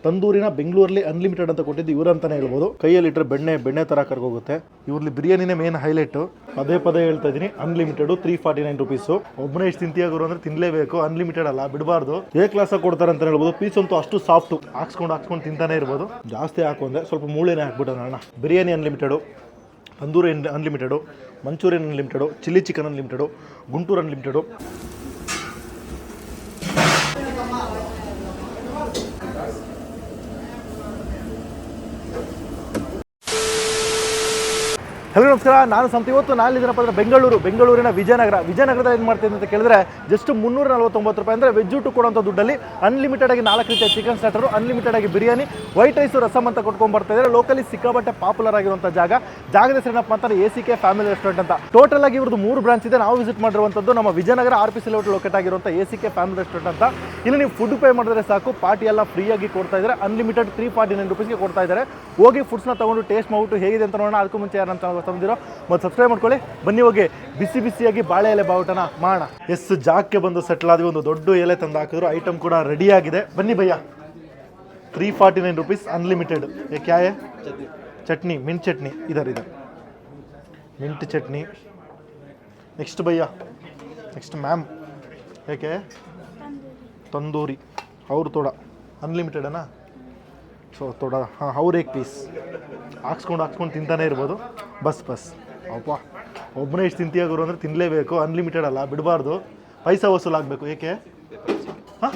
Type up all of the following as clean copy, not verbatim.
ತಂದೂರಿನ ಬೆಂಗಳೂರಲ್ಲಿ ಅನ್ಲಿಮಿಟೆಡ್ ಅಂತ ಕೊಟ್ಟಿದ್ದು ಇವರು ಅಂತಾನೆ ಹೇಳ್ಬೋದು. ಕೈಯಲ್ಲಿ ಇಟ್ಟರೆ ಬೆಣ್ಣೆ ತರ ಕರ್ಗೋಗುತ್ತೆ. ಇವ್ರಲ್ಲಿ ಬಿರಿಯಾನಿನೇ ಮೇನ್ ಹೈಲೈಟ್. ಪದೇ ಹೇಳ್ತಾ ಇದೀನಿ, ಅನ್ಲಿಮಿಟೆಡ್ 349 ರುಪೀಸ್. ಒಬ್ಬನೇ ಇಷ್ಟು ತಿಂತಿಯಾಗರು ಅಂದ್ರೆ ತಿನ್ಲೇಬೇಕು, ಅನ್ಲಿಮಿಟೆಡ್ ಅಲ್ಲ, ಬಿಡಬಾರ್ದು. ಏ ಕ್ಲಾಸ್ ಕೊಡ್ತಾರೆ ಅಂತ ಹೇಳ್ಬೋದು. ಪೀಸ್ ಅಂತೂ ಅಷ್ಟು ಸಾಫ್ಟ್, ಹಾಕ್ಸ್ಕೊಂಡು ತಿಂತಾನೆ ಇರ್ಬೋದು. ಜಾಸ್ತಿ ಹಾಕೊಂಡೆ ಸ್ವಲ್ಪ ಮೂಳೆನೇ ಹಾಕ್ಬಿಟ್ಟೋಣ ಅಣ್ಣ. Biryani unlimited, tandoori unlimited, manchurian unlimited, chilli chicken unlimited, Guntur unlimited. Hello ನಮಸ್ಕಾರ, ನಾನು ಸಂತ. ಇವತ್ತು ನಾನಿದ್ದೀನಪ್ಪ ಅಂದರೆ ಬೆಂಗಳೂರಿನ ವಿಜಯನಗರದಲ್ಲಿ ಏನು ಮಾಡ್ತೀನಿ ಅಂತ ಕೇಳಿದ್ರೆ ಜಸ್ಟ್ 349 ರೂಪಾಯಿ ಅಂದರೆ ವೆಜ್ ಊಟ ಕೊಡುವಂಥ ದುಡ್ಡಲ್ಲಿ ಅನ್ಲಿಮಿಟೆಡ್ ಆಗಿ 4 ರೀತಿಯ ಚಿಕನ್ ಸ್ಟಾರ್ಟರು, ಅನ್ಲಿಮಿಟೆಡ್ ಆಗಿ ಬಿರಿಯಾನಿ, ವೈಟ್ ರೈಸು, ರಸಮ್ ಅಂತ ಕೊಟ್ಕೊಂಡು ಬರ್ತಾ ಇದ್ದಾರೆ. ಲೋಕಲಿ ಸಿಕ್ಕಾಪಟ್ಟೆ ಪಾಪ್ಯುಲರ್ ಆಗಿರುವಂಥ ಜಾಗದ ಹೆಸರೇನಪ್ಪ ಅಂತಾರೆ ACK ಫ್ಯಾಮಿಲಿ ರೆಸ್ಟೋರೆಂಟ್ ಅಂತ. ಟೋಟಲ್ ಆಗಿ ಇವ್ರದ್ದು 3 ಬ್ರಾಂಚ್ ಇದೆ. ನಾವು ವಿಸಿಟ್ ಮಾಡಿರುವಂಥದ್ದು ನಮ್ಮ ವಿಜಯನಗರ RPC ಲೇಔಟ್ ಲೊಕೇಟ್ ಆಗಿರುವಂಥ ACK ಫ್ಯಾಮಿಲಿ ರೆಸ್ಟೋರೆಂಟ್ ಅಂತ. ಇಲ್ಲಿ ನೀವು ಫುಡ್ ಪೇ ಮಾಡಿದ್ರೆ ಸಾಕು, ಪಾರ್ಟಿ ಎಲ್ಲ ಫ್ರೀಯಾಗಿ ಕೊಡ್ತಾ ಇದ್ದಾರೆ. ಅನ್ಲಿಮಿಟೆಡ್ 349 ರುಪೀಸ್ಗೆ ಕೊಡ್ತಾ ಇದ್ದಾರೆ. ಹೋಗಿ ಫುಡ್ಸ್ನ ತಗೊಂಡು ಟೇಸ್ಟ್ ಮಾಡ್ಬಿಟ್ಟು ಹೇಗಿದೆ ಅಂತ ನೋಡೋಣ. ಅದಕ್ಕೂ ಮುಂಚೆ ಯಾರು ಅಂತ ತಂದಿರೋ ಮತ್ತು ಸಬ್ಸ್ಕ್ರೈಬ್ ಮಾಡ್ಕೊಳ್ಳಿ. ಬನ್ನಿ ಹೋಗಿ ಬಿಸಿಯಾಗಿ ಬಾಳೆ ಎಲೆ ಬಾವುಟನ ಮಾಡೋಣ. ಜಾಗಕ್ಕೆ ಬಂದು ಸೆಟ್ಲ್ ಆದ್ವಿ. ಒಂದು ದೊಡ್ಡ ಎಲೆ ತಂದು ಹಾಕಿದ್ರು. ಐಟಮ್ ಕೂಡ ರೆಡಿ ಆಗಿದೆ. ಬನ್ನಿ ಭಯ್ಯ. 349 rupees unlimited. ये क्या है? चटनी, मिंट चटनी. इधर मिंट चटनी. नेक्स्ट भैया, नेक्स्ट मैम, ये क्या है? तंदूरी. और थोड़ा अनलिमिटेड है ना, सो थोड़ा हाँ और एक पीस ಹಾಕ್ಸ್ಕೊಂಡು ತಿಂತಾನೆ ಇರ್ಬೋದು. ಬಸ್ ಅಪ್ಪ, ಒಬ್ಬನೇ ಇಷ್ಟು ತಿಂತಿಯಾಗರು ಅಂದರೆ ತಿನ್ನಲೇಬೇಕು, ಅನ್ಲಿಮಿಟೆಡ್ ಅಲ್ಲ, ಬಿಡಬಾರ್ದು. ಪೈಸಾ ವಸೂಲಾಗಬೇಕು. ಏಕೆ? ಹಾಂ,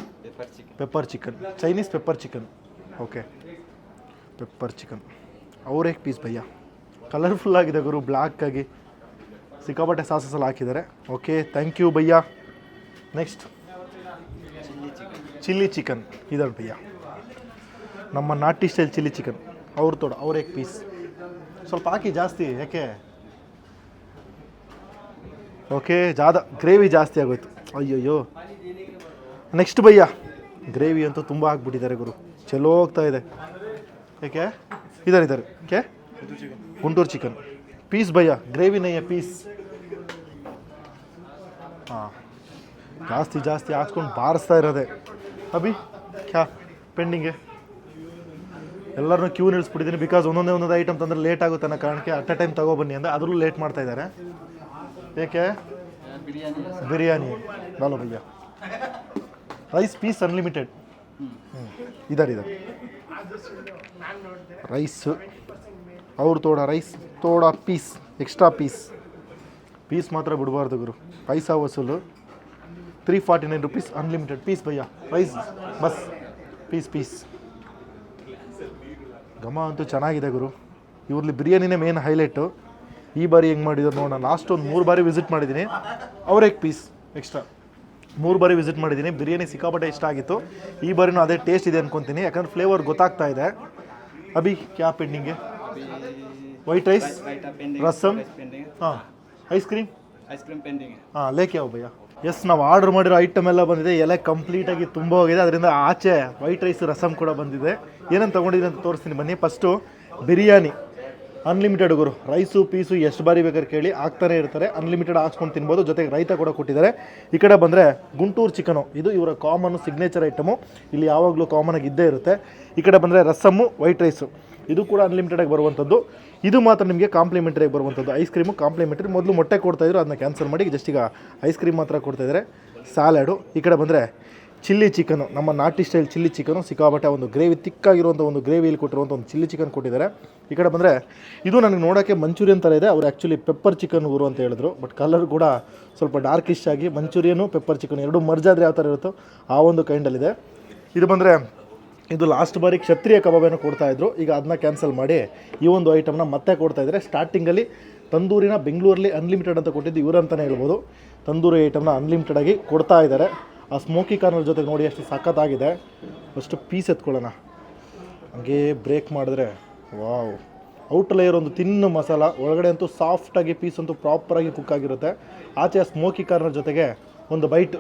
pepper chicken, Chinese pepper chicken. Okay, pepper chicken. ಅವ್ರ ಏಕ್ ಪೀಸ್ ಭಯ್ಯ. ಕಲರ್ಫುಲ್ ಆಗಿದೆ ಗುರು, ಬ್ಲ್ಯಾಕ್ ಆಗಿ ಸಿಕ್ಕಾಪಟ್ಟೆ ಸಾಸಲ್ಲಿ ಹಾಕಿದ್ದಾರೆ. ಓಕೆ, ಥ್ಯಾಂಕ್ ಯು ಭಯ್ಯ. Next chilli chicken. ಇದರ ಭಯ್ಯ ನಮ್ಮ ನಾಟಿ ಸ್ಟೈಲ್ ಚಿಲ್ಲಿ ಚಿಕನ್. ಅವ್ರ ಏಕ್ ಪೀಸ್. ಸ್ವಲ್ಪ ಹಾಕಿ ಜಾಸ್ತಿ, ಯಾಕೆ? ಓಕೆ, ಗ್ರೇವಿ ಜಾಸ್ತಿ ಆಗೋಯ್ತು. ಅಯ್ಯೋಯ್ಯೋ. ನೆಕ್ಸ್ಟ್ ಭಯ್ಯ, ಗ್ರೇವಿ ಅಂತೂ ತುಂಬ ಹಾಕ್ಬಿಟ್ಟಿದ್ದಾರೆ ಗುರು, ಚಲೋ ಹೋಗ್ತಾ ಇದೆ. ಏಕೆ? ಇದ್ದಾರೆ ಓಕೆ, ಗುಂಟೂರು ಚಿಕನ್ ಪೀಸ್ ಭಯ್ಯ. ಗ್ರೇವಿ ನಯ್ಯ ಪೀಸ್. ಹಾಂ, ಜಾಸ್ತಿ ಹಾಕ್ಸ್ಕೊಂಡು ಬಾರಿಸ್ತಾ ಇರೋದೆ. ಅಭಿ ಕ್ಯಾ ಪೆಂಡಿಂಗೆ? ಎಲ್ಲರನ್ನೂ ಕ್ಯೂ ನಿಲ್ಲಿಸ್ಬಿಟ್ಟಿದ್ದೀನಿ. ಬಿಕಾಸ್ ಒಂದೊಂದೇ ಐಟಮ್ ತಂದರೆ ಲೇಟ್ ಆಗುತ್ತೆ ಅನ್ನೋ ಕಾರಣಕ್ಕೆ ಅಟ್ ಎ ಟೈಮ್ ತಗೊಬನ್ನಿ ಅಂದರೆ ಅದರಲ್ಲೂ ಲೇಟ್ ಮಾಡ್ತಾ ಇದ್ದಾರೆ. ಏಕೆ? ಬಿರಿಯಾನಿ ಬಾಲೋ ಭಯ್ಯ. Rice piece unlimited. ಇದ್ದಾರೆ ರೈಸು. ಅವ್ರು ತೋಡ ಪೀಸ್, ಎಕ್ಸ್ಟ್ರಾ ಪೀಸ್ ಮಾತ್ರ ಬಿಡಬಾರ್ದು ಗುರು. ಪೈಸಾ ವಸೂಲು. 349 रुपीस अनलिमिटेड पीस भैया. रईस बस पीस. ಘಮ ಅಂತೂ ಚೆನ್ನಾಗಿದೆ ಗುರು. ಇವ್ರಲ್ಲಿ ಬಿರಿಯಾನಿನೇ ಮೇನ್ ಹೈಲೈಟು. ಈ ಬಾರಿ ಹೆಂಗೆ ಮಾಡಿದ್ರು ನೋಡೋಣ. ಲಾಸ್ಟ್ ಒಂದು 3 ಬಾರಿ ವಿಸಿಟ್ ಮಾಡಿದ್ದೀನಿ. ಅವ್ರೇಕ್ ಪೀಸ್ ಎಕ್ಸ್ಟ್ರಾ 3 ಬಾರಿ ವಿಸಿಟ್ ಮಾಡಿದ್ದೀನಿ. ಬಿರಿಯಾನಿ ಸಿಕ್ಕಾಪಟ್ಟೆ ಇಷ್ಟ ಆಗಿತ್ತು. ಈ ಬಾರಿನೂ ಅದೇ ಟೇಸ್ಟ್ ಇದೆ ಅನ್ಕೊತೀನಿ, ಯಾಕಂದ್ರೆ ಫ್ಲೇವರ್ ಗೊತ್ತಾಗ್ತಾ ಇದೆ. ಅಭಿ ಕ್ಯಾ ಪೆಂಡಿಂಗೆ? ವೈಟ್ ರೈಸ್, ರಸಮ್, ಹಾಂ, ಐಸ್ ಕ್ರೀಮ್ ಪೆಂಡಿಂಗ್. ಹಾಂ, ಲೇಕೆ ಯಾವ ಭಯ್ಯ? ಎಸ್, ನಾವು ಆರ್ಡರ್ ಮಾಡಿರೋ ಐಟಮ್ ಎಲ್ಲ ಬಂದಿದೆ. ಎಲೆ ಕಂಪ್ಲೀಟಾಗಿ ತುಂಬ ಹೋಗಿದೆ. ಅದರಿಂದ ಆಚೆ ವೈಟ್ ರೈಸ್, ರಸಮ್ ಕೂಡ ಬಂದಿದೆ. ಏನೇನು ತೊಗೊಂಡಿದ್ದೀನಿ ಅಂತ ತೋರಿಸ್ತೀನಿ ಬನ್ನಿ. ಫಸ್ಟು ಬಿರಿಯಾನಿ ಅನ್ಲಿಮಿಟೆಡ್ ಗುರು. ರೈಸು ಪೀಸು ಎಷ್ಟು ಬಾರಿ ಬೇಕಾದ್ರೆ ಕೇಳಿ ಆಗ್ತಾನೆ ಇರ್ತಾರೆ. ಅನ್ಲಿಮಿಟೆಡ್ ಹಾಕ್ಸ್ಕೊಂಡು ತಿನ್ಬೋದು. ಜೊತೆಗೆ ರೈತ ಕೂಡ ಕೊಟ್ಟಿದ್ದಾರೆ. ಈ ಕಡೆ ಬಂದರೆ ಗುಂಟೂರು ಚಿಕನು. ಇದು ಇವರ ಕಾಮನ್ ಸಿಗ್ನೇಚರ್ ಐಟಮು. ಇಲ್ಲಿ ಯಾವಾಗಲೂ ಕಾಮನಾಗಿ ಇದ್ದೇ ಇರುತ್ತೆ. ಈ ಕಡೆ ಬಂದರೆ ರಸಮ್ಮು, ವೈಟ್ ರೈಸು. ಇದು ಕೂಡ ಅನ್ಲಿಮಿಟೆಡಾಗಿ ಬರುವಂಥದ್ದು. ಇದು ಮಾತ್ರ ನಿಮಗೆ ಕಾಂಪ್ಲಿಮೆಂಟ್ರಿಯಾಗಿ ಬರುವಂಥದ್ದು. Ice cream complimentary. ಮೊದಲು ಮೊಟ್ಟೆ ಕೊಡ್ತಾಯಿದ್ರು, ಅದನ್ನ ಕ್ಯಾನ್ಸಲ್ ಮಾಡಿ ಜಸ್ಟ್ ಈಗ ಐಸ್ ಕ್ರೀಮ್ ಮಾತ್ರ ಕೊಡ್ತಾಯಿದ್ದಾರೆ. ಸ್ಯಾಲಡು. ಈ ಕಡೆ ಬಂದರೆ ಚಿಲ್ಲಿ ಚಿಕನು, ನಮ್ಮ ನಾಟಿ ಸ್ಟೈಲ್ ಚಿಲ್ಲಿ ಚಿಕನು. ಸಿಕ್ಕಾಬಟ್ಟೆ ಒಂದು ಗ್ರೇವಿ, ತಿಕ್ಕಾಗಿರುವಂಥ ಒಂದು ಗ್ರೇವಿಯಲ್ಲಿ ಕೊಟ್ಟಿರುವಂಥ ಒಂದು ಚಿಲ್ಲಿ ಚಿಕನ್ ಕೊಟ್ಟಿದ್ದಾರೆ. ಈ ಕಡೆ ಬಂದರೆ ಇದು ನನಗೆ ನೋಡೋಕ್ಕೆ ಮಂಚೂರಿಯನ್ ಥರ ಇದೆ. ಅವರು ಆ್ಯಕ್ಚುಲಿ ಪೆಪ್ಪರ್ ಚಿಕನ್ ಊರು ಅಂತ ಹೇಳಿದ್ರು. ಬಟ್ ಕಲರ್ ಕೂಡ ಸ್ವಲ್ಪ ಡಾರ್ಕಿಶ್ ಆಗಿ ಮಂಚೂರಿಯನು ಪೆಪ್ಪರ್ ಚಿಕನ್ ಎರಡೂ ಮರ್ಜ್ ಆದರೆ ಯಾವ ಥರ ಇರುತ್ತೋ ಆ ಒಂದು ಕೈಂಡಲ್ಲಿದೆ. ಇದು ಬಂದರೆ ಇದು ಲಾಸ್ಟ್ ಬಾರಿ ಕ್ಷತ್ರಿಯ ಕಬಾಬನ್ನು ಕೊಡ್ತಾಯಿದ್ರು. ಈಗ ಅದನ್ನ ಕ್ಯಾನ್ಸಲ್ ಮಾಡಿ ಈ ಒಂದು ಐಟಮ್ನ ಮತ್ತೆ ಕೊಡ್ತಾಯಿದ್ದಾರೆ. ಸ್ಟಾರ್ಟಿಂಗಲ್ಲಿ ತಂದೂರಿನ ಬೆಂಗಳೂರಲ್ಲಿ ಅನ್ಲಿಮಿಟೆಡ್ ಅಂತ ಕೊಟ್ಟಿದ್ದು ಇವರು ಅಂತಲೇ ಹೇಳ್ಬೋದು. ತಂದೂರಿ ಐಟಮ್ನ ಅನ್ಲಿಮಿಟೆಡ್ ಆಗಿ ಕೊಡ್ತಾ ಇದ್ದಾರೆ. ಆ ಸ್ಮೋಕಿ ಕಾರ್ನರ್ ಜೊತೆಗೆ ನೋಡಿ ಎಷ್ಟು ಸಖತ್ತಾಗಿದೆ. ಫಸ್ಟು ಪೀಸ್ ಎತ್ಕೊಳ್ಳೋಣ. ಹಾಗೇ ಬ್ರೇಕ್ ಮಾಡಿದ್ರೆ ವಾವ್, ಔಟ್ ಲೇಯರ್ ಒಂದು ತಿನ್ನು ಮಸಾಲ, ಒಳಗಡೆ ಅಂತೂ ಸಾಫ್ಟಾಗಿ ಪೀಸ್ ಅಂತೂ ಪ್ರಾಪರಾಗಿ ಕುಕ್ ಆಗಿರುತ್ತೆ. ಆಚೆ ಆ ಸ್ಮೋಕಿ ಕಾರ್ನರ್ ಜೊತೆಗೆ ಒಂದು ಬೈಟ್.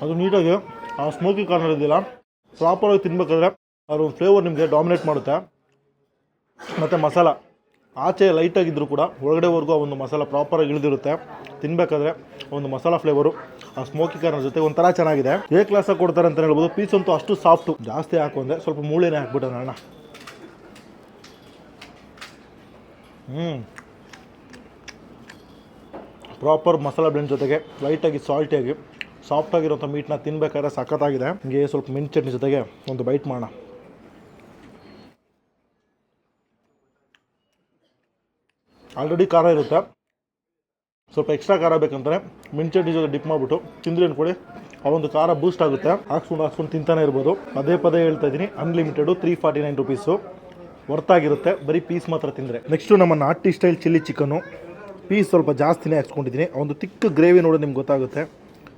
ಅದು ನೀಟಾಗಿ ಆ ಸ್ಮೋಕಿ ಕಾರ್ನರ್ ಇದೆಯಲ್ಲ, ಪ್ರಾಪರಾಗಿ ತಿನ್ಬೇಕಾದ್ರೆ ಅದ್ರ ಫ್ಲೇವರ್ ನಿಮಗೆ ಡಾಮಿನೇಟ್ ಮಾಡುತ್ತೆ. ಮತ್ತು ಮಸಾಲ ಆಚೆ ಲೈಟಾಗಿದ್ದರೂ ಕೂಡ ಒಳಗಡೆವರೆಗೂ ಆ ಒಂದು ಮಸಾಲ ಪ್ರಾಪರಾಗಿ ಇಳಿದಿರುತ್ತೆ. ತಿನ್ನಬೇಕಾದ್ರೆ ಒಂದು ಮಸಾಲ ಫ್ಲೇವರು ಆ ಸ್ಮೋಕಿ ಕಾರ್ನ ಜೊತೆ ಒಂಥರ ಚೆನ್ನಾಗಿದೆ. ಎ ಕ್ಲಾಸಾಗಿ ಕೊಡ್ತಾರೆ ಅಂತ ಹೇಳ್ಬೋದು. ಪೀಸ್ ಅಂತೂ ಅಷ್ಟು ಸಾಫ್ಟು. ಜಾಸ್ತಿ ಹಾಕೊಂಡೆ ಸ್ವಲ್ಪ ಮೂಳೆನೇ ಹಾಕ್ಬಿಟ್ಟೆ ಅಣ್ಣ. ಪ್ರಾಪರ್ ಮಸಾಲ ಬ್ಲೆಂಡ್ ಜೊತೆಗೆ ಲೈಟಾಗಿ ಸಾಲ್ಟಿಯಾಗಿ ಸಾಫ್ಟಾಗಿರೋಂಥ ಮೀಟನ್ನ ತಿನ್ನಬೇಕಾದ್ರೆ ಸಖತ್ತಾಗಿದೆ. ಹಿಂಗೆ ಸ್ವಲ್ಪ ಮಿಂಟ್ ಚಟ್ನಿ ಜೊತೆಗೆ ಒಂದು ಬೈಟ್ ಮಾಡೋಣ. ಆಲ್ರೆಡಿ ಖಾರ ಇರುತ್ತೆ, ಸ್ವಲ್ಪ ಎಕ್ಸ್ಟ್ರಾ ಖಾರ ಬೇಕಂತಾರೆ ಮಿಂಟ್ ಚಟ್ನಿ ಜೊತೆ ಡಿಪ್ ಮಾಡಿಬಿಟ್ಟು ತಿಂದ್ರಿ ಅಂದ್ಕೊಳ್ಳಿ, ಆ ಒಂದು ಖಾರ ಬೂಸ್ಟ್ ಆಗುತ್ತೆ. ಹಾಕ್ಸ್ಕೊಂಡು ತಿಂತಾನೆ ಇರ್ಬೋದು. ಪದೇ ಹೇಳ್ತಾ ಇದ್ದೀನಿ, ಅನ್ಲಿಮಿಟೆಡು 349 ರುಪೀಸು. ವರ್ತಾಗಿರುತ್ತೆ ಬರೀ ಪೀಸ್ ಮಾತ್ರ ತಿಂದರೆ. ನೆಕ್ಸ್ಟು ನಮ್ಮ ನಾಟಿ ಸ್ಟೈಲ್ ಚಿಲ್ಲಿ ಚಿಕನ್ನು. ಪೀಸ್ ಸ್ವಲ್ಪ ಜಾಸ್ತಿನೇ ಹಾಕ್ಸ್ಕೊಂಡಿದ್ದೀನಿ. ಒಂದು ತಿಕ್ಕ ಗ್ರೇವಿ ನೋಡಿ ನಿಮ್ಗೆ ಗೊತ್ತಾಗುತ್ತೆ.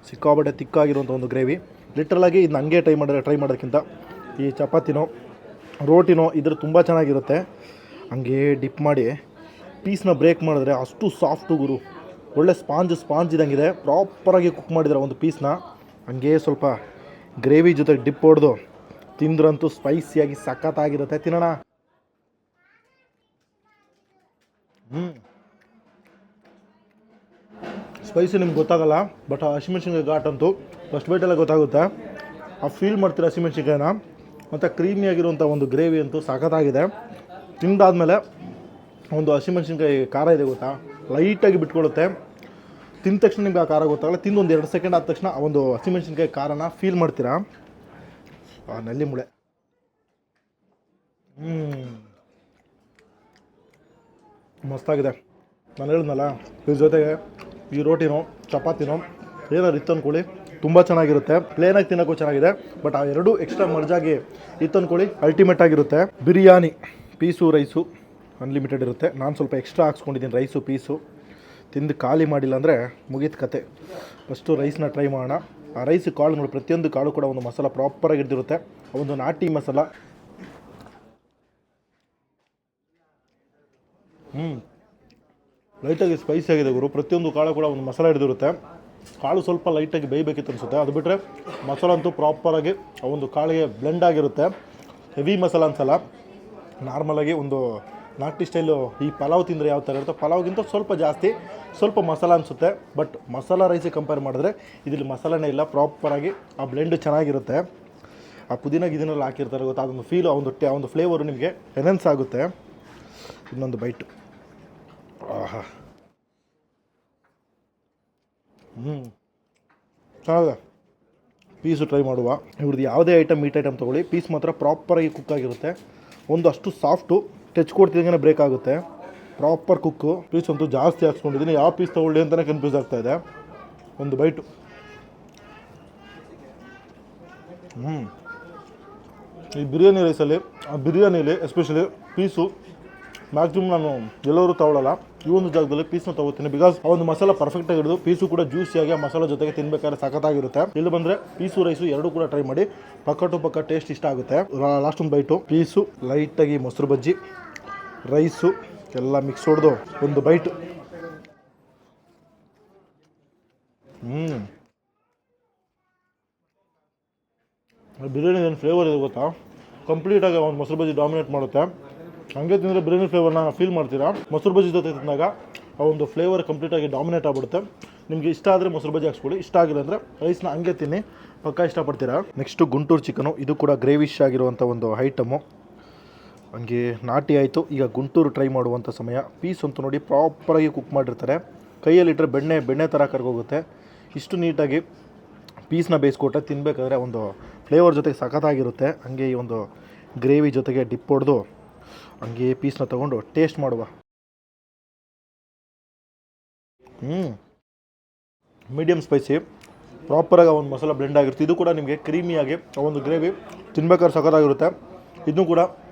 ಸಿಕ್ಕಾಬಟ್ಟೆ ತಿಕ್ಕಾಗಿರುವಂಥ ಒಂದು ಗ್ರೇವಿ. ಲಿಟ್ರಲಾಗಿ ಇದನ್ನ ಹಂಗೆ ಟ್ರೈ ಮಾಡೋದಕ್ಕಿಂತ ಈ ಚಪಾತಿನೋ ರೋಟಿನೋ ಇದ್ರ ತುಂಬ ಚೆನ್ನಾಗಿರುತ್ತೆ. ಹಂಗೆ ಡಿಪ್ ಮಾಡಿ ಪೀಸ್ನ ಬ್ರೇಕ್ ಮಾಡಿದ್ರೆ ಅಷ್ಟು ಸಾಫ್ಟು ಗುರು. ಒಳ್ಳೆ ಸ್ಪಾಂಜ್ ಇದ್ದಂಗಿದೆ. ಪ್ರಾಪರಾಗಿ ಕುಕ್ ಮಾಡಿದ್ದಾರೆ ಒಂದು ಪೀಸ್ನ. ಹಂಗೆ ಸ್ವಲ್ಪ ಗ್ರೇವಿ ಜೊತೆ ಡಿಪ್ ಹೊಡೆದು ತಿಂದ್ರಂತೂ ಸ್ಪೈಸಿಯಾಗಿ ಸಖತ್ತಾಗಿರುತ್ತೆ. ತಿನ್ನೋಣ. ಸ್ಪೈಸಿ ನಿಮ್ಗೆ ಗೊತ್ತಾಗಲ್ಲ, ಬಟ್ ಆ ಹಸಿಮೆಣ್ಸಿನ್ಕಾಯಿ ಘಾಟ್ ಅಂತೂ ಫಸ್ಟ್ ಬೈಟೆಲ್ಲ ಗೊತ್ತಾಗುತ್ತೆ. ಆ ಫೀಲ್ ಮಾಡ್ತೀರ ಹಸಿಮೆಣ್ಸಿನ್ಕಾಯಿನ. ಮತ್ತು ಕ್ರೀಮಿಯಾಗಿರುವಂಥ ಒಂದು ಗ್ರೇವಿ ಅಂತೂ ಸಖತ್ತಾಗಿದೆ. ತಿಂದಾದ್ಮೇಲೆ ಒಂದು ಹಸಿಮೆಣ್ಸಿನ್ಕಾಯಿ ಖಾರ ಇದೆ ಗೊತ್ತಾ, ಲೈಟಾಗಿ ಬಿಟ್ಕೊಳ್ಳುತ್ತೆ. ತಿಂದ ತಕ್ಷಣ ನಿಮ್ಗೆ ಆ ಖಾರ ಗೊತ್ತಾಗಲ್ಲ. ತಿಂದು ಒಂದು 2 ಸೆಕೆಂಡ್ ಆದ ತಕ್ಷಣ ಆ ಒಂದು ಹಸಿಮೆಣ್ಸಿನ್ಕಾಯಿ ಖಾರನ ಫೀಲ್ ಮಾಡ್ತೀರಾ. ನಲ್ಲಿ ಮುಳೆ. ಮಸ್ತಾಗಿದೆ. ನಾನು ಹೇಳಿದ್ನಲ್ಲ, ಇದ್ರ ಜೊತೆಗೆ ಈ ರೋಟಿನೋ ಚಪಾತಿನೋ ಏನಾದ್ರು ಇತ್ತು ಅಂದ್ಕೊಳ್ಳಿ, ತುಂಬ ಚೆನ್ನಾಗಿರುತ್ತೆ. ಪ್ಲೇನಾಗಿ ತಿನ್ನೋಕ್ಕೂ ಚೆನ್ನಾಗಿದೆ, ಬಟ್ ಆ ಎರಡು ಎಕ್ಸ್ಟ್ರಾ ಮರ್ಜಾಗಿ ಇತ್ತು ಅಂದ್ಕೊಳ್ಳಿ, ಅಲ್ಟಿಮೇಟ್ ಆಗಿರುತ್ತೆ. ಬಿರಿಯಾನಿ ಪೀಸು ರೈಸು ಅನ್ಲಿಮಿಟೆಡ್ ಇರುತ್ತೆ. ನಾನು ಸ್ವಲ್ಪ ಎಕ್ಸ್ಟ್ರಾ ಹಾಕ್ಸ್ಕೊಂಡಿದ್ದೀನಿ ರೈಸು ಪೀಸು. ತಿಂದು ಖಾಲಿ ಮಾಡಿಲ್ಲ ಅಂದರೆ ಮುಗೀತು ಕತೆ. ಫಸ್ಟು ರೈಸ್ನ ಟ್ರೈ ಮಾಡೋಣ. ಆ ರೈಸ್ ಕಾಳು ನೋಡಿ, ಪ್ರತಿಯೊಂದು ಕಾಳು ಕೂಡ ಒಂದು ಮಸಾಲ ಪ್ರಾಪರಾಗಿ ಹಿಡಿದಿರುತ್ತೆ. ಒಂದು ನಾಟಿ ಮಸಾಲ. ಲೈಟಾಗಿ ಸ್ಪೈಸಿ ಆಗಿದೆ ಗುರು. ಪ್ರತಿಯೊಂದು ಕಾಳು ಕೂಡ ಒಂದು ಮಸಾಲ ಹಿಡಿದಿರುತ್ತೆ. ಕಾಳು ಸ್ವಲ್ಪ ಲೈಟಾಗಿ ಬೇಯಬೇಕಿತ್ತು ಅನಿಸುತ್ತೆ. ಅದು ಬಿಟ್ಟರೆ ಮಸಾಲ ಅಂತೂ ಪ್ರಾಪರಾಗಿ ಆ ಒಂದು ಕಾಳಿಗೆ ಬ್ಲೆಂಡ್ ಆಗಿರುತ್ತೆ. ಹೆವಿ ಮಸಾಲ ಅನ್ಸಲ್ಲ. ನಾರ್ಮಲಾಗಿ ಒಂದು ನಾಟಿ ಸ್ಟೈಲು ಈ ಪಲಾವ್ ತಿಂದರೆ ಯಾವ ಥರ ಇರುತ್ತೆ, ಪಲಾವ್ಗಿಂತ ಸ್ವಲ್ಪ ಜಾಸ್ತಿ ಸ್ವಲ್ಪ ಮಸಾಲ ಅನಿಸುತ್ತೆ. ಬಟ್ ಮಸಾಲ ರೈಸಿಗೆ ಕಂಪೇರ್ ಮಾಡಿದ್ರೆ ಇದರಲ್ಲಿ ಮಸಾಲನೇ ಇಲ್ಲ. ಪ್ರಾಪರಾಗಿ ಆ ಬ್ಲೆಂಡ್ ಚೆನ್ನಾಗಿರುತ್ತೆ. ಆ ಪುದೀನ ಗಿದಿನೆಲ್ಲ ಹಾಕಿರ್ತಾರೆ ಗೊತ್ತಾ, ಅದೊಂದು ಫೀಲು, ಆ ಒಂದು ಫ್ಲೇವರು ನಿಮಗೆ ಎನ್ಹೆನ್ಸ್ ಆಗುತ್ತೆ. ಇನ್ನೊಂದು ಬೈಟು. ಆಹಾ, ಚೆನ್ನಾಗಿದೆ. ಪೀಸು ಟ್ರೈ ಮಾಡುವ. ಇವ್ರದ್ದು ಯಾವುದೇ ಮೀಟ್ ಐಟಮ್ ತೊಗೊಳ್ಳಿ, ಪೀಸ್ ಮಾತ್ರ ಪ್ರಾಪರಾಗಿ ಕುಕ್ ಆಗಿರುತ್ತೆ. ಒಂದು ಅಷ್ಟು ಸಾಫ್ಟು, ಟಚ್ ಕೊಡ್ತಿದ್ದಂಗೆ ಬ್ರೇಕ್ ಆಗುತ್ತೆ. ಪ್ರಾಪರ್ ಕುಕ್ಕು. ಪೀಸ್ ಅಂತೂ ಜಾಸ್ತಿ ಹಾಕ್ಸ್ಕೊಂಡಿದ್ದೀನಿ. ಯಾವ ಪೀಸ್ ತೊಗೊಳ್ಳಿ ಅಂತಲೇ ಕನ್ಫ್ಯೂಸ್ ಆಗ್ತಾಯಿದೆ. ಒಂದು ಬೈಟು. ಈ ಬಿರಿಯಾನಿ ರೈಸಲ್ಲಿ, ಆ ಬಿರಿಯಾನಿಲಿ ಎಸ್ಪೆಷಲಿ ಪೀಸು ಮ್ಯಾಕ್ಸಿಮಮ್ ನಾನು ಎಲ್ಲರೂ ತೊಗೊಳ್ಳಲ್ಲ. ಈ ಒಂದು ಜಾಗದಲ್ಲಿ ಪೀಸ್ನ ತೊಗೋತೀನಿ. ಬಿಕಾಸ್ ಆ ಒಂದು ಮಸಾಲ ಪರ್ಫೆಕ್ಟಾಗಿ ಹಿಡಿದು ಪೀಸು ಕೂಡ ಜ್ಯೂಸಿಯಾಗಿ ಆ ಮಸಾಲ ಜೊತೆಗೆ ತಿನ್ಬೇಕಾದ್ರೆ ಸಖತ್ತಾಗಿರುತ್ತೆ. ಇಲ್ಲಿ ಬಂದರೆ ಪೀಸು ರೈಸು ಎರಡೂ ಕೂಡ ಟ್ರೈ ಮಾಡಿ. ಪಕ್ಕ ಟು ಪಕ್ಕ ಟೇಸ್ಟ್ ಇಷ್ಟ ಆಗುತ್ತೆ. ಲಾಸ್ಟ್ ಒಂದು ಬೈಟು. ಪೀಸು ಲೈಟಾಗಿ ಮೊಸರು ಬಜ್ಜಿ, ರೈಸು ಎಲ್ಲ ಮಿಕ್ಸ್ ಹೊಡೆದು ಒಂದು ಬೈಟು. ಬಿರಿಯಾನಿ ಏನು ಫ್ಲೇವರ್ ಇದೆ ಗೊತ್ತಾ, ಕಂಪ್ಲೀಟಾಗಿ ಒಂದು ಮೊಸರು ಬಜ್ಜಿ ಡಾಮಿನೇಟ್ ಮಾಡುತ್ತೆ. ಹಂಗೆ ತಿಂದರೆ ಬಿರಿಯಾನಿ ಫ್ಲೇವರ್ನ ಫೀಲ್ ಮಾಡ್ತೀರಾ. ಮೊಸರು ಬಜ್ಜಿ ಜೊತೆ ತಿಂದಾಗ ಆ ಒಂದು ಫ್ಲೇವರ್ ಕಂಪ್ಲೀಟಾಗಿ ಡಾಮಿನೇಟ್ ಆಗಿಬಿಡುತ್ತೆ. ನಿಮಗೆ ಇಷ್ಟ ಆದರೆ ಮೊಸರು ಬಜ್ಜಿ ಹಾಕ್ಸ್ಕೊಳ್ಳಿ, ಇಷ್ಟ ಆಗಿಲ್ಲ ಅಂದರೆ ರೈಸ್ನ ಹಂಗೆ ತಿನ್ನಿ, ಪಕ್ಕ ಇಷ್ಟಪಡ್ತೀರಾ. Next Guntur chicken. ಇದು ಕೂಡ ಗ್ರೇವಿಶ್ ಆಗಿರುವಂಥ ಒಂದು ಐಟಮು. ಹಂಗೆ ನಾಟಿ ಆಯಿತು. ಈಗ ಗುಂಟೂರು ಟ್ರೈ ಮಾಡುವಂಥ ಸಮಯ. ಪೀಸ್ ಅಂತೂ ನೋಡಿ ಪ್ರಾಪರಾಗಿ ಕುಕ್ ಮಾಡಿರ್ತಾರೆ. ಕೈಯಲ್ಲಿಟ್ಟರೆ ಬೆಣ್ಣೆ ಥರ ಕರ್ಗೋಗುತ್ತೆ. ಇಷ್ಟು ನೀಟಾಗಿ ಪೀಸ್ನ ಬೇಯಿಸ್ಕೊಟ್ಟೆ ತಿನ್ನಬೇಕಾದ್ರೆ ಒಂದು ಫ್ಲೇವರ್ ಜೊತೆಗೆ ಸಖತ್ತಾಗಿರುತ್ತೆ. ಹಂಗೆ ಈ ಒಂದು ಗ್ರೇವಿ ಜೊತೆಗೆ ಡಿಪ್ ಹೊಡೆದು ಹಂಗೆ ಪೀಸ್ನ ತೊಗೊಂಡು ಟೇಸ್ಟ್ ಮಾಡುವ. ಮೀಡಿಯಮ್ ಸ್ಪೈಸಿ, ಪ್ರಾಪರಾಗಿ ಒಂದು ಮಸಾಲ ಬ್ಲೆಂಡ್ ಆಗಿರುತ್ತೆ. ಇದು ಕೂಡ ನಿಮಗೆ ಕ್ರೀಮಿಯಾಗಿ ಆ ಒಂದು ಗ್ರೇವಿ ತಿನ್ಬೇಕಾದ್ರೆ ಸಖತ್ತಾಗಿರುತ್ತೆ. ಇದನ್ನು ಕೂಡ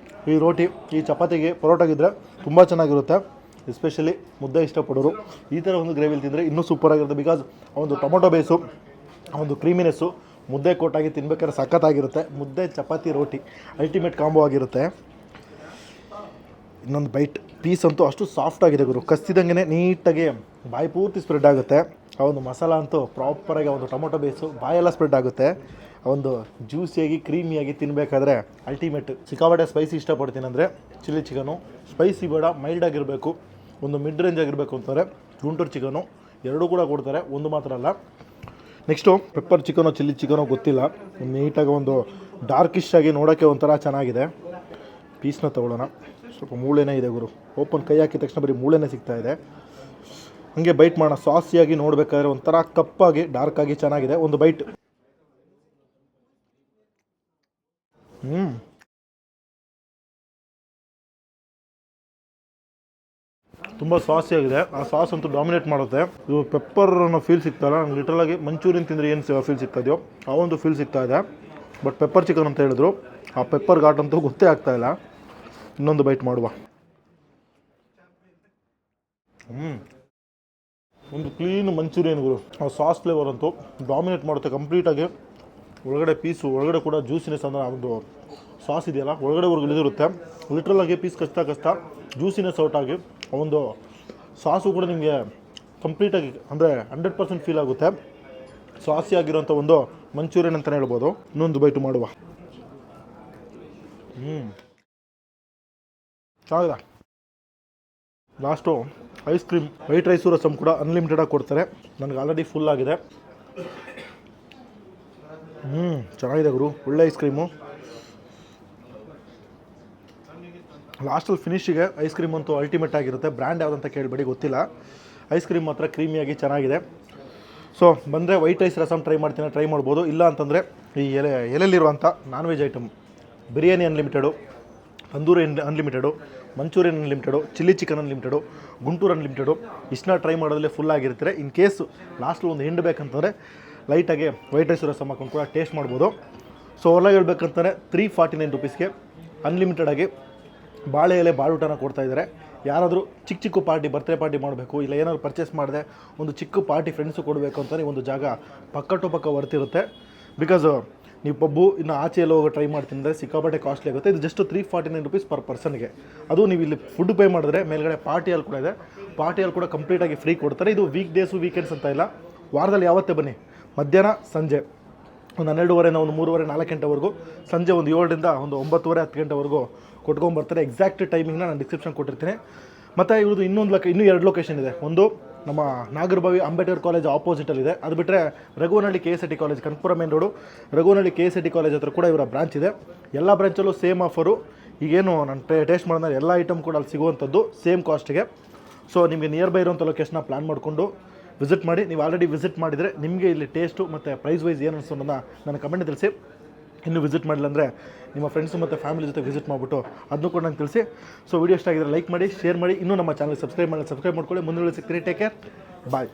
ಈ ರೋಟಿ, ಈ ಚಪಾತಿಗೆ ಪರೋಟಾಗಿದ್ದರೆ ತುಂಬ ಚೆನ್ನಾಗಿರುತ್ತೆ. ಎಸ್ಪೆಷಲಿ ಮುದ್ದೆ ಇಷ್ಟಪಡೋರು ಈ ಥರ ಒಂದು ಗ್ರೇವಿಲಿ ತಿಂದರೆ ಇನ್ನೂ ಸೂಪರಾಗಿರುತ್ತೆ. ಬಿಕಾಸ್ ಆ ಒಂದು ಟೊಮೊಟೊ ಬೇಸು, ಆ ಒಂದು ಕ್ರೀಮಿನೆಸ್ಸು ಮುದ್ದೆ ಕೊಟ್ಟಾಗಿ ತಿನ್ಬೇಕಾದ್ರೆ ಸಖತ್ತಾಗಿರುತ್ತೆ. ಮುದ್ದೆ ಚಪಾತಿ ರೋಟಿ ಅಲ್ಟಿಮೇಟ್ ಕಾಂಬೋ ಆಗಿರುತ್ತೆ. ಇನ್ನೊಂದು ಬೈಟ್. ಪೀಸ್ ಅಂತೂ ಅಷ್ಟು ಸಾಫ್ಟಾಗಿದೆ ಗುರು. ಕಸ್ತಿದಂಗೆ ನೀಟಾಗಿ ಬಾಯಿ ಪೂರ್ತಿ ಸ್ಪ್ರೆಡ್ ಆಗುತ್ತೆ. ಆ ಒಂದು ಮಸಾಲ ಅಂತೂ ಪ್ರಾಪರಾಗಿ ಒಂದು ಟೊಮೊಟೊ ಬೇಸು ಬಾಯೆಲ್ಲ ಸ್ಪ್ರೆಡ್ ಆಗುತ್ತೆ. ಒಂದು ಜ್ಯೂಸಿಯಾಗಿ ಕ್ರೀಮಿಯಾಗಿ ತಿನ್ನಬೇಕಾದ್ರೆ ಅಲ್ಟಿಮೇಟ್. ಸಿಕ್ಕಾಪಟ್ಟೆ ಸ್ಪೈಸಿ ಇಷ್ಟಪಡ್ತೀನಿ ಅಂದರೆ ಚಿಲ್ಲಿ ಚಿಕನು, ಸ್ಪೈಸಿ ಬೇಡ ಮೈಲ್ಡ್ ಆಗಿರಬೇಕು, ಒಂದು ಮಿಡ್ ರೇಂಜ್ ಆಗಿರಬೇಕು ಅಂತಾರೆ ಗುಂಟೂರು ಚಿಕನು, ಎರಡೂ ಕೂಡ ಕೊಡ್ತಾರೆ, ಒಂದು ಮಾತ್ರ ಅಲ್ಲ. ನೆಕ್ಸ್ಟು ಪೆಪ್ಪರ್ ಚಿಕನೋ ಚಿಲ್ಲಿ ಚಿಕನೋ ಗೊತ್ತಿಲ್ಲ, ನೀಟಾಗಿ ಒಂದು ಡಾರ್ಕಿಶ್ ಆಗಿ ನೋಡೋಕ್ಕೆ ಒಂಥರ ಚೆನ್ನಾಗಿದೆ. ಪೀಸ್ನ ತೊಗೊಳ್ಳೋಣ. ಸ್ವಲ್ಪ ಮೂಳೆನೇ ಇದೆ ಗುರು, ಓಪನ್ ಕೈ ಹಾಕಿದ ತಕ್ಷಣ ಬರೀ ಮೂಳೆನೇ ಸಿಗ್ತಾ ಇದೆ. ಹಾಗೆ ಬೈಟ್ ಮಾಡೋಣ. ಸಾಸಿಯಾಗಿ ನೋಡಬೇಕಾದ್ರೆ ಒಂಥರ ಕಪ್ಪಾಗಿ ಡಾರ್ಕಾಗಿ ಚೆನ್ನಾಗಿದೆ. ಒಂದು ಬೈಟ್. ತುಂಬ ಸಾಸಿಯಾಗಿದೆ. ಆ ಸಾಸ್ ಅಂತೂ ಡಾಮಿನೇಟ್ ಮಾಡುತ್ತೆ. ಇದು ಪೆಪ್ಪರ್ ಅನ್ನೋ ಫೀಲ್ ಸಿಗ್ತಾಯಿಲ್ಲ ನಂಗೆ. ಲಿಟ್ರಲಾಗಿ ಮಂಚೂರಿಯನ್ ತಿಂದರೆ ಏನು ಫೀಲ್ ಸಿಗ್ತಾ ಇದೆಯೋ ಆ ಒಂದು ಫೀಲ್ ಸಿಗ್ತಾ ಇದೆ. ಬಟ್ ಪೆಪ್ಪರ್ ಚಿಕನ್ ಅಂತ ಹೇಳಿದ್ರು, ಆ ಪೆಪ್ಪರ್ ಘಾಟ್ ಅಂತೂ ಗೊತ್ತೇ ಆಗ್ತಾಯಿಲ್ಲ. ಇನ್ನೊಂದು ಬೈಟ್ ಮಾಡುವ. ಒಂದು ಕ್ಲೀನ್ ಮಂಚೂರಿಯನ್ ಗುರು. ಆ ಸಾಸ್ ಫ್ಲೇವರ್ ಅಂತೂ ಡಾಮಿನೇಟ್ ಮಾಡುತ್ತೆ ಕಂಪ್ಲೀಟಾಗಿ. ಒಳಗಡೆ ಪೀಸು, ಒಳಗಡೆ ಕೂಡ ಜ್ಯೂಸಿನೆಸ್ ಅಂದರೆ ಒಂದು ಸಾಸ್ ಇದೆಯಲ್ಲ ಒಳಗಡೆವರೆಗೂ ಇಳಿದಿರುತ್ತೆ. ಲಿಟ್ರಲಾಗಿ ಪೀಸ್ ಕಚ್ತಾ ಜ್ಯೂಸಿನೆಸ್ ಔಟಾಗಿ ಒಂದು ಸಾಸು ಕೂಡ ನಿಮಗೆ ಕಂಪ್ಲೀಟಾಗಿ ಅಂದರೆ 100% ಫೀಲ್ ಆಗುತ್ತೆ. ಸಾಸಿ ಆಗಿರೋಂಥ ಒಂದು ಮಂಚೂರಿಯನ್ ಅಂತಲೇ ಹೇಳ್ಬೋದು. ಇನ್ನೊಂದು ಬೈಟು ಮಾಡುವ. ಚೆನ್ನಾಗಿದೆ. Last ice cream, white rice rasam ಕೂಡ ಅನ್ಲಿಮಿಟೆಡಾಗಿ ಕೊಡ್ತಾರೆ. ನನಗೆ ಆಲ್ರೆಡಿ ಫುಲ್ ಆಗಿದೆ. ಚೆನ್ನಾಗಿದೆ ಗುರು, ಒಳ್ಳೆ ಐಸ್ ಕ್ರೀಮು. ಲಾಸ್ಟಲ್ಲಿ ಫಿನಿಶಿಗೆ ಐಸ್ ಕ್ರೀಮ್ ಅಂತೂ ಅಲ್ಟಿಮೇಟ್ ಆಗಿರುತ್ತೆ. ಬ್ರ್ಯಾಂಡ್ ಯಾವುದಂತ ಕೇಳಬೇಡಿ, ಗೊತ್ತಿಲ್ಲ. ಐಸ್ ಕ್ರೀಮ್ ಮಾತ್ರ ಕ್ರೀಮಿಯಾಗಿ ಚೆನ್ನಾಗಿದೆ. ಸೊ ಬಂದರೆ ವೈಟ್ ರೈಸ್ ರಸಮ್ ಟ್ರೈ ಮಾಡ್ಬೋದು. ಇಲ್ಲ ಅಂತಂದರೆ ಈ ಎಲೆಯಲ್ಲಿರುವಂಥ non veg item, biryani unlimited, tandoori unlimited, manchurian unlimited, chilli chicken unlimited, Guntur unlimited ಇಷ್ಟನ್ನ ಟ್ರೈ ಮಾಡೋದಲ್ಲೇ ಫುಲ್ ಆಗಿರ್ತಾರೆ. ಇನ್ ಕೇಸು ಲಾಸ್ಟಲ್ಲಿ ಒಂದು ಎಂಡ್ ಬೇಕಂತಂದರೆ ಲೈಟಾಗಿ ವೈಟ್ ರೈಸ್ ರಸಮ್ ಹಾಕೊಂಡು ಕೂಡ ಟೇಸ್ಟ್ ಮಾಡ್ಬೋದು. ಸೊ ಹೊರಗೆ ಹೇಳ್ಬೇಕಂತಂದರೆ 349 ರುಪೀಸ್ಗೆ ಅನ್ಲಿಮಿಟೆಡಾಗಿ ಬಾಳೆ ಎಲೆ ಬಾಳೂಟನ ಕೊಡ್ತಾಯಿದ್ದಾರೆ. ಯಾರಾದರೂ ಚಿಕ್ಕ ಪಾರ್ಟಿ, ಬರ್ತ್ಡೇ ಪಾರ್ಟಿ ಮಾಡಬೇಕು, ಇಲ್ಲ ಏನಾದ್ರು ಪರ್ಚೇಸ್ ಮಾಡಿದೆ ಒಂದು ಚಿಕ್ಕ ಪಾರ್ಟಿ ಫ್ರೆಂಡ್ಸು ಕೊಡಬೇಕು ಅಂತಲೇ ಒಂದು ಜಾಗ ಪಕ್ಕ ವರ್ತಿರುತ್ತೆ. ಬಿಕಾಸ್ ನೀವು ಪಬ್ಬು ಇನ್ನು ಆಚೆ ಎಲ್ಲ ಹೋಗೋ ಟ್ರೈ ಮಾಡ್ತೀನಿ ಅಂದರೆ ಸಿಕ್ಕಾಪಟ್ಟೆ ಕಾಸ್ಟ್ಲಿ ಆಗುತ್ತೆ. ಇದು ಜಸ್ಟ್ 349 ರುಪೀಸ್ ಪರ್ ಪರ್ಸನ್ಗೆ. ಅದು ನೀವು ಇಲ್ಲಿ ಫುಡ್ ಪೇ ಮಾಡಿದ್ರೆ ಮೇಲ್ಗಡೆ ಪಾರ್ಟಿ ಹಾಲ್ ಕೂಡ ಇದೆ. ಪಾರ್ಟಿ ಹಾಲ್ ಕೂಡ ಕಂಪ್ಲೀಟಾಗಿ ಫ್ರೀ ಕೊಡ್ತಾರೆ. ಇದು ವೀಕ್ ಡೇಸು ವೀಕೆಂಡ್ಸ್ ಅಂತ ಇಲ್ಲ, ವಾರದಲ್ಲಿ ಯಾವತ್ತೇ ಬನ್ನಿ. ಮಧ್ಯಾಹ್ನ ಸಂಜೆ ಒಂದು 12:30 ಒಂದು 3:30 4 ಗಂಟೆವರೆಗೂ, ಸಂಜೆ ಒಂದು 7ರಿಂದ ಒಂದು 9:30 10 ಗಂಟೆವರೆಗೂ ಕೊಟ್ಕೊಂಡ್ಬರ್ತಾರೆ. ಎಕ್ಸಾಕ್ಟ್ ಟೈಮಿಂಗ್ನ ನಾನು ಡಿಸ್ಕ್ರಿಪ್ಷನ್ ಕೊಟ್ಟಿರ್ತೀನಿ. ಮತ್ತು ಇವ್ರದ್ದು ಇನ್ನೂ 2 ಲೊಕೇಶನ್ ಇದೆ. ಒಂದು ನಮ್ಮ ನಾಗರಬಾವಿ ಅಂಬೇಡ್ಕರ್ ಕಾಲೇಜ್ ಆಪೋಸಿಟಲ್ಲಿದೆ. ಅದು ಬಿಟ್ಟರೆ Raghuvanahalli KSIT college, Kanakapura main road, Raghuvanahalli KSIT college ಹತ್ರ ಕೂಡ ಇವರ ಬ್ರಾಂಚ್ ಇದೆ. ಎಲ್ಲ ಬ್ರಾಂಚಲ್ಲೂ ಸೇಮ್ ಆಫರು. ಈಗೇನು ನಾನು ಟೇಸ್ಟ್ ಮಾಡಿದ್ರೆ ಎಲ್ಲ ಐಟಮ್ ಕೂಡ ಅಲ್ಲಿ ಸಿಗುವಂಥದ್ದು ಸೇಮ್ ಕಾಸ್ಟಿಗೆ. ಸೊ ನಿಮಗೆ ನಿಯರ್ ಬೈ ಇರೋಂಥ ಲೊಕೇಶನ್ನ ಪ್ಲ್ಯಾನ್ ಮಾಡಿಕೊಂಡು ವಿಸಿಟ್ ಮಾಡಿ. ನೀವು ಆಲ್ರೆಡಿ ವಿಸಿಟ್ ಮಾಡಿದರೆ ನಿಮಗೆ ಇಲ್ಲಿ ಟೇಸ್ಟು ಮತ್ತು ಪ್ರೈಸ್ ವೈಸ್ ಏನು ಅನಿಸೋ ಅನ್ನೋದನ್ನ ನನಗೆ ಕಮೆಂಟ್ ತಿಳಿಸಿ. ಇನ್ನೂ ವಿಸಿಟ್ ಮಾಡಿಲ್ಲ ಅಂದರೆ ನಿಮ್ಮ ಫ್ರೆಂಡ್ಸು ಮತ್ತು ಫ್ಯಾಮಿಲಿ ಜೊತೆ ವಿಸಿಟ್ ಮಾಡಿಬಿಟ್ಟು ಅದನ್ನು ಕೂಡ ನಂಗೆ ತಿಳಿಸಿ. ಸೊ ವಿಡಿಯೋ ಇಷ್ಟ ಆಗಿದ್ರೆ ಲೈಕ್ ಮಾಡಿ, ಶೇರ್ ಮಾಡಿ. ಇನ್ನೂ ನಮ್ಮ ಚಾನಲ್ ಸಬ್ಸ್ಕ್ರೈಬ್ ಮಾಡ್ಕೊಳ್ಳಿ. ಮುಂದೆ ಸಿಗ್ತೀನಿ. ಟೇಕ್ ಕೇರ್, ಬಾಯ್.